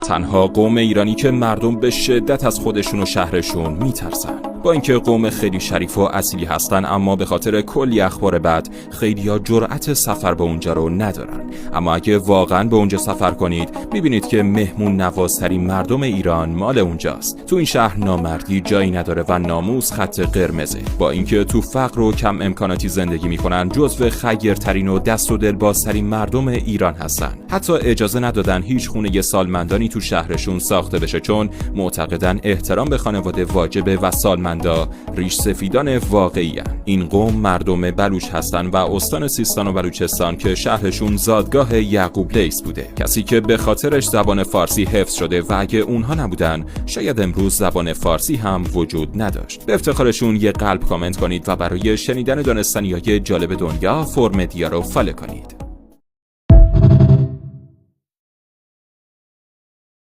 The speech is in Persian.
تنها قوم ایرانی که مردم به شدت از خودشون و شهرشون میترسن. با اینکه قوم خیلی شریف و اصیلی هستن، اما به خاطر کلی اخبار بد خیلی‌ها جرأت سفر به اونجا رو ندارن. اما اگه واقعا به اونجا سفر کنید، میبینید که مهمون نوازترین مردم ایران مال اونجاست. تو این شهر نامردی جایی نداره و ناموس خط قرمزه. با اینکه تو فقر و کم امکاناتی زندگی میکنن، جزو خیرترین و دست و دلبازترین مردم ایران هستن. حتی اجازه ندادن هیچ خونه سالمندانی تو شهرشون ساخته بشه، چون معتقدن احترام به خانواده واجبه و سالمندا ریش سفیدان واقعی هن. این قوم مردم بلوچ هستن و استان سیستان و بلوچستان که شهرشون زادگاه یعقوب لیث بوده، کسی که به خاطرش زبان فارسی حفظ شده و اگه اونها نبودن شاید امروز زبان فارسی هم وجود نداشت. به افتخارشون یه قلب کامنت کنید و برای شنیدن دانستنیای جالب دنیا فور مدیا رو فالو کنید.